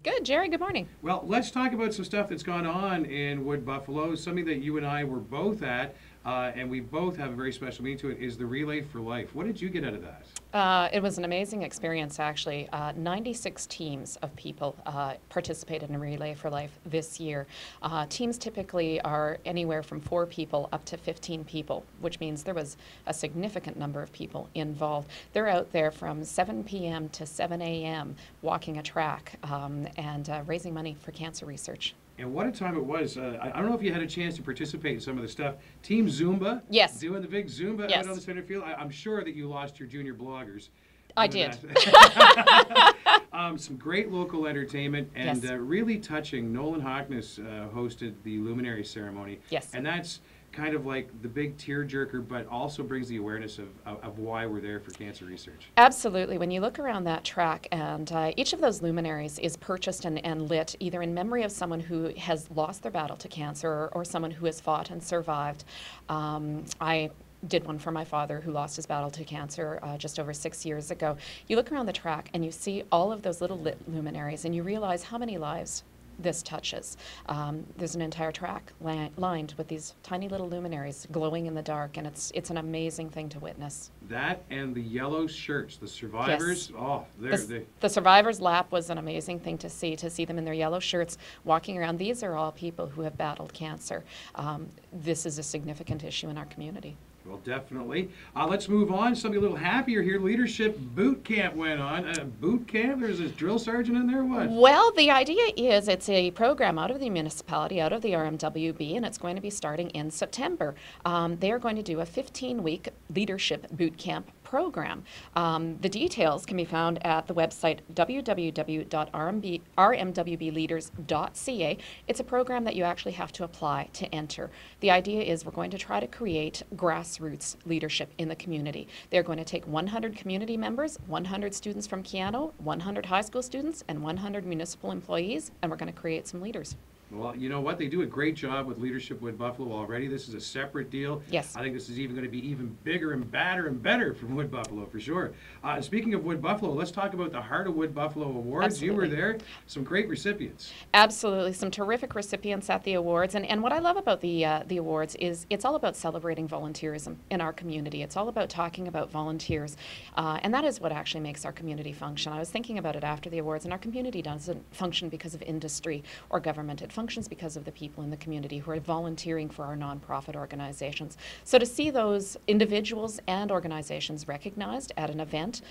Good, Jerry. Good morning. Well, let's talk about some stuff that's gone on in Wood Buffalo. Something that you and I were both at, and we both have a very special meaning to it, is the Relay for Life. What did you get out of that? It was an amazing experience, actually. 96 teams of people participated in Relay for Life this year. Teams typically are anywhere from 4 people up to 15 people, which means there was a significant number of people involved. They're out there from 7 p.m. to 7 a.m. walking a track and raising money for cancer research. And what a time it was. I don't know if you had a chance to participate in some of the stuff. Team Zumba. Yes. Doing the big Zumba Yes. out on the center field. I'm sure that you lost your junior bloggers. I did. Some great local entertainment and Yes. Really touching. Nolan Hockness hosted the Luminary Ceremony. Yes. And that's kind of like the big tearjerker, but also brings the awareness of why we're there for cancer research. Absolutely. When you look around that track, and each of those luminaries is purchased and lit either in memory of someone who has lost their battle to cancer or someone who has fought and survived. I did one for my father who lost his battle to cancer just over 6 years ago. You look around the track and you see all of those little lit luminaries and you realize how many lives this touches. There's an entire track lined with these tiny little luminaries glowing in the dark, and it's an amazing thing to witness. That and the yellow shirts, the survivors. Yes. Oh, The survivors lap was an amazing thing to see them in their yellow shirts walking around. These are all people who have battled cancer. This is a significant issue in our community. Well, definitely. Let's move on. Something a little happier here. Leadership Boot Camp went on. Boot Camp? There's this drill sergeant in there? What? Well, the idea is it's a program out of the municipality, out of the RMWB, and it's going to be starting in September. They are going to do a 15-week leadership boot camp program. The details can be found at the website www.rmwbleaders.ca. It's a program that you actually have to apply to enter. The idea is we're going to try to create grassroots leadership in the community. They're going to take 100 community members, 100 students from Keano, 100 high school students, and 100 municipal employees, and we're going to create some leaders. Well, you know what? They do a great job with Leadership Wood Buffalo already. This is a separate deal. Yes. I think this is even going to be even bigger and badder and better from Wood Buffalo, for sure. Speaking of Wood Buffalo, let's talk about the Heart of Wood Buffalo Awards. Absolutely. You were there. Some great recipients. Absolutely. Some terrific recipients at the awards. And what I love about the awards is it's all about celebrating volunteerism in our community. It's all about talking about volunteers. And that is what actually makes our community function. I was thinking about it after the awards, and our community doesn't function because of industry or government. It functions because of the people in the community who are volunteering for our nonprofit organizations. So to see those individuals and organizations recognized at an event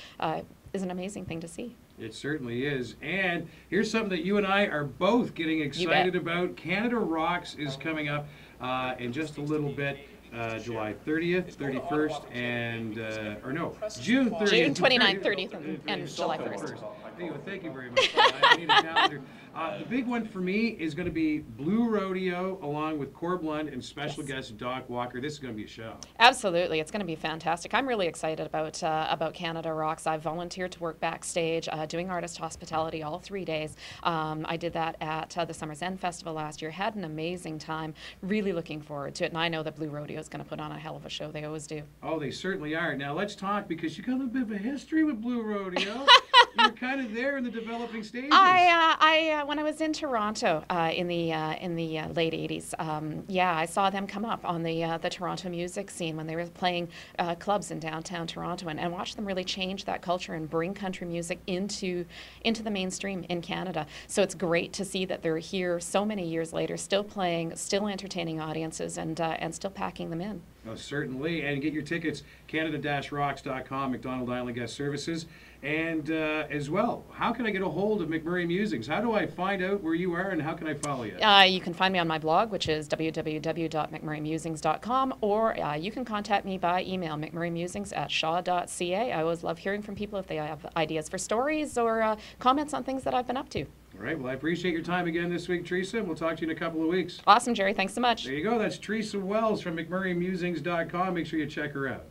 is an amazing thing to see. It certainly is. And here's something that you and I are both getting excited about. Canada Rocks is coming up in just a little bit. July 30th, 31st, and, or no, June 30th. June 29th, 30th, and July 1st. Anyway, thank you very much. I need a calendar. The big one for me is going to be Blue Rodeo, along with Corb Lund and special guest Doc Walker. This is going to be a show. Absolutely, it's going to be fantastic. I'm really excited about Canada Rocks. I volunteered to work backstage, doing artist hospitality all 3 days. I did that at the Summer's End Festival last year. Had an amazing time. Really looking forward to it, and I know that Blue Rodeo is going to put on a hell of a show. They always do. Oh, they certainly are. Now let's talk, because you got a little bit of a history with Blue Rodeo. You were kind of there in the developing stages. When I was in Toronto in the late '80s, I saw them come up on the Toronto music scene when they were playing clubs in downtown Toronto, and watched them really change that culture and bring country music into the mainstream in Canada. So it's great to see that they're here so many years later, still playing, still entertaining audiences, and still packing them in. Oh, certainly. And get your tickets, Canada-Rocks.com, McDonald Island Guest Services. And as well, how can I get a hold of McMurray Musings? How do I find out where you are, and how can I follow you? You can find me on my blog, which is www.mcmurraymusings.com, or you can contact me by email, mcmurraymusings@shaw.ca. I always love hearing from people if they have ideas for stories or comments on things that I've been up to. All right. Well, I appreciate your time again this week, Teresa, and we'll talk to you in a couple of weeks. Awesome, Jerry. Thanks so much. There you go. That's Teresa Wells from McMurraymusings.com. Make sure you check her out.